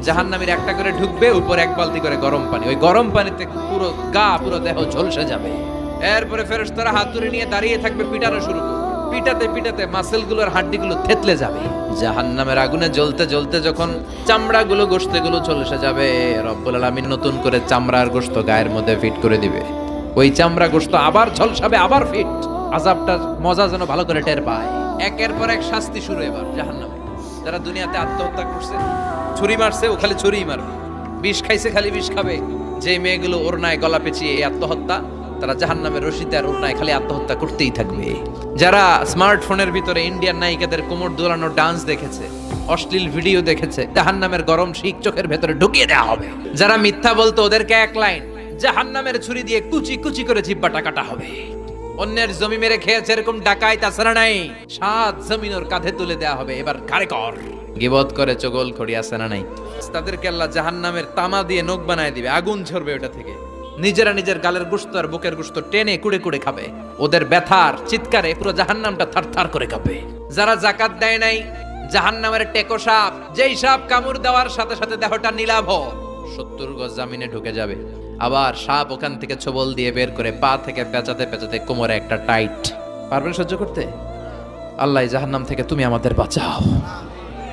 জাহান্নামীর একটা করে ঢুকবে, উপর এক বালতি করে গরম পানি, ওই গরম পানিতে পুরো গা পুরো দেহ ঝলসে যাবে। এরপরে ফেরেশতারা হাত ধরে নিয়ে দাঁড়িয়ে থাকবে, পিটানো শুরু করবে। পিটাতে পিটাতে মাসেলগুলোর হাড্ডিগুলো থেতলে যাবে। জাহান্নামের আগুনে জ্বলতে জ্বলতে যখন চামড়াগুলো গোশতগুলো ঝলসে যাবে, রব্বুল আলামিন নতুন করে চামড়ার গোশত গায়ের মধ্যে ফিট করে দিবে। ওই চামড়া গোশত আবার ঝলসাবে, আবার ফিট। আযাবটার মজা যেন ভালো করে টের পায়। একের পর এক শাস্তি শুরু এবার জাহান্নামে। যারা দুনিয়াতে আত্মহত্যা করছে, ছুরি মারছে, ও খালি ছুরিই মারবে। বিষ খাইছে, খালি বিষ খাবে। যে মেয়েগুলো ওড়নায় গলা পেঁচিয়ে এই আত্মহত্যা, তারা জাহান্নামের রশিতে আর ওড়নায় খালি আত্মহত্যা করতেই থাকবে। যারা স্মার্টফোনের ভিতরে ইন্ডিয়ান নায়িকাদের কোমর দোলানো ডান্স দেখেছে, অশ্লীল ভিডিও দেখেছে, জাহান্নামের গরম শিক চোখের ভেতরে ঢুকিয়ে দেওয়া হবে। যারা মিথ্যা বলতো, ওদেরকে এক লাইন জাহান্নামের ছুরি দিয়ে কুচি কুচি করে জিহ্বাটা কাটা হবে। অন্যের জমি মেরে খেয়েছে এরকম ডাকাই তাছাড়া নাই, 7 জমিন ওর কাঁধে তুলে দেওয়া হবে। এবার ঘাড়ে কর। গিবত করে চগল খড়ি আছে না নাই? তাদেরকে আল্লাহ জাহান্নামের তামা দিয়ে নখ বানায় দিবে, আগুন ঝরবে ওটা থেকে। নিজেরা নিজের গালের গোশত আর বুকের গোশত টেনে কুড়ে কুড়ে খাবে। ওদের ব্যথার চিৎকারে পুরো জাহান্নামটা থারথার করে কাঁপবে। যারা যাকাত দেয় নাই, জাহান্নামের টেকো সাপ, যেই সাপ কামড় দেওয়ার সাথে সাথে দেহটা নীলাভ 70 গজ জামিনে ঢুকে যাবে। আবার সাপ ওখান থেকে ছোবল দিয়ে বের করে পা থেকে পেঁচাতে পেঁচাতে কোমরে একটা টাইট। পারবেন সহ্য করতে? আল্লাহ জাহান্নাম থেকে তুমি আমাদের বাঁচাও।